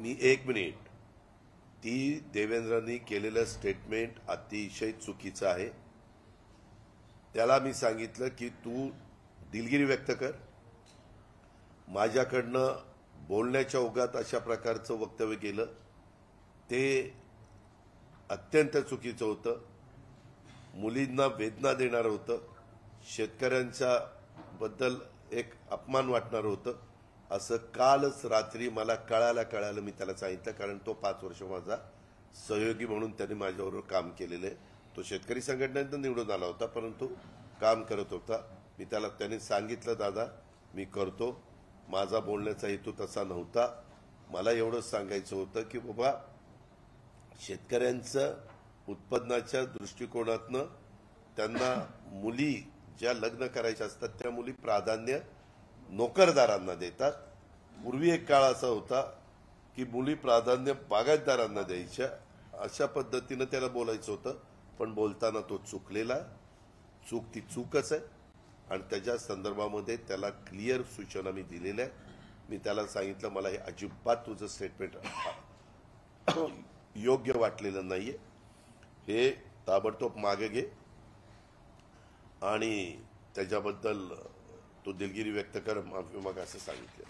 मी एक मिनिट, ती देवेंद्रांनी केलेलं स्टेटमेंट अतिशय चुकीचं आहे। त्याला मी सांगितलं की तू दिलगिरी व्यक्त कर, माझ्याकडनं बोलण्याच्या ओघात अशा प्रकारचं वक्तव्य केलं ते अत्यंत चुकीचं होतं, मुलींना वेदना देणारं होतं, शेतकऱ्यांच्या बद्दल एक अपमान वाटणारं होतं। असं कालच रात्री मला कळालं, मी त्याला सांगितलं, कारण तो 5 वर्ष माझा सहयोगी म्हणून त्याने माझ्याबरोबर काम केलेलं आहे। तो शेतकरी संघटनेतून निवडून आला होता, परंतु काम करत होता। मी त्याने सांगितलं, दादा मी करतो, माझा बोलण्याचा हेतू तसा नव्हता, मला एवढंच सांगायचं होतं की बाबा शेतकऱ्यांचं उत्पन्नाच्या दृष्टिकोनातनं त्यांना मुली ज्या लग्न करायच्या असतात त्या मुली प्राधान्य नोकरदारांना देतात। पूर्वी एक काळ असा होता की मुली प्राधान्य बागायतदारांना द्यायच्या, अशा पद्धतीनं त्याला बोलायचं होतं, पण बोलताना तो चुकलेला, ती चूकच आहे आणि त्याच्या संदर्भामध्ये त्याला क्लिअर सूचना मी दिलेल्या आहे। मी त्याला सांगितलं मला हे अजिबात तुझं स्टेटमेंट योग्य वाटलेलं नाहीये, हे ताबडतोब मागे घे आणि त्याच्याबद्दल तो दिलगिरी व्यक्त कर, माफी माग असं सांगितलं।